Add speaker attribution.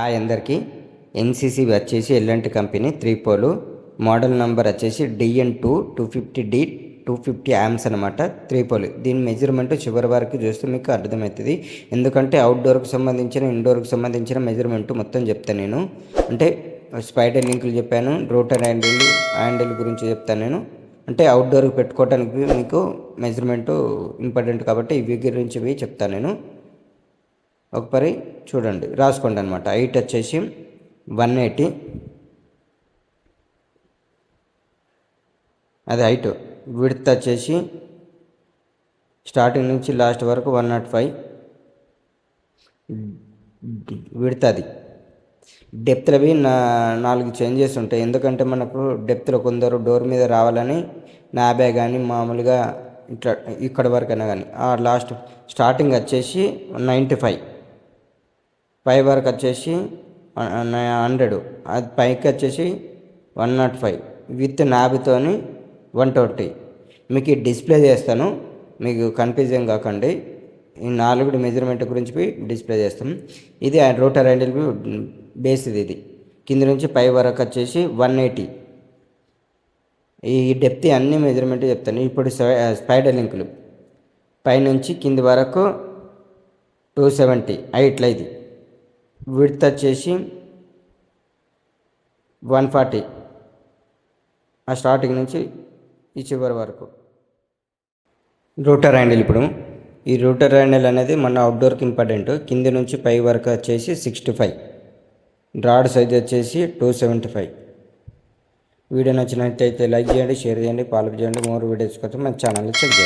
Speaker 1: అందరికీ ఎన్సీసీ వచ్చేసి LNT company 3 pole model number వచ్చేసి డిఎన్2 250D 250 యామ్స్ అనమాట. 3 పోలు. దీని మెజర్మెంట్ చివరి వరకు చూస్తే మీకు అర్థమవుతుంది. ఎందుకంటే అవుట్డోర్కి సంబంధించిన ఇండోర్కి సంబంధించిన మెజర్మెంట్ మొత్తం చెప్తాను నేను. అంటే స్పైడర్ లింకులు చెప్పాను, రోటర్ హ్యాండిల్ గురించి చెప్తాను నేను. అంటే అవుట్డోర్కి పెట్టుకోవడానికి మీకు మెజర్మెంట్ ఇంపార్టెంట్ కాబట్టి ఇవి గురించి చెప్తాను నేను. ఒకసారి చూడండి, రాసుకోండి అనమాట. హైట్ వచ్చేసి 180, అది హైట్. విడ్త్ వచ్చేసి స్టార్టింగ్ నుంచి లాస్ట్ వరకు 105 విడ్త్. అది డెప్త్లో 4 చేంజెస్ ఉంటాయి. ఎందుకంటే మనకు డెప్త్లో కొందరు డోర్ మీద రావాలని 50 కానీ మామూలుగా ఇట్లా ఇక్కడ వరకైనా కానీ లాస్ట్ స్టార్టింగ్ వచ్చేసి 95, పై వరకు వచ్చేసి 100, అది పైకి వచ్చేసి 105 విత్ నాభితోని 120. మీకు ఈ డిస్ప్లే చేస్తాను, మీకు కన్ఫ్యూజన్ కాకండి. ఈ 4 మెజర్మెంట్ గురించి డిస్ప్లే చేస్తాం. ఇది రోటర్ హ్యాండిల్ బేస్. ఇది కింద నుంచి పై వరకు వచ్చేసి 180. ఈ డెప్త్ అన్ని మెజర్మెంట్ చెప్తాను. ఇప్పుడు స్పైడర్ లింకులు పైనుంచి కింది వరకు 270 హైట్లో. ఇది విడ్త్ వచ్చేసి 140, ఆ స్టార్టింగ్ నుంచి ఈ చివరి వరకు. Rotor handle. ఇప్పుడు ఈ రోటర్ హ్యాండిల్ అనేది మన అవుట్డోర్కి ఇంపార్టెంట్. కింది నుంచి పై వరకు వచ్చేసి 65, రాడ్ సైజ్ వచ్చేసి 275. వీడియో నచ్చినట్లయితే లైక్ చేయండి, షేర్ చేయండి, ఫాలో చేయండి. మోర్ వీడియోస్ కోసం మన ఛానల్ని చెక్ చేయండి.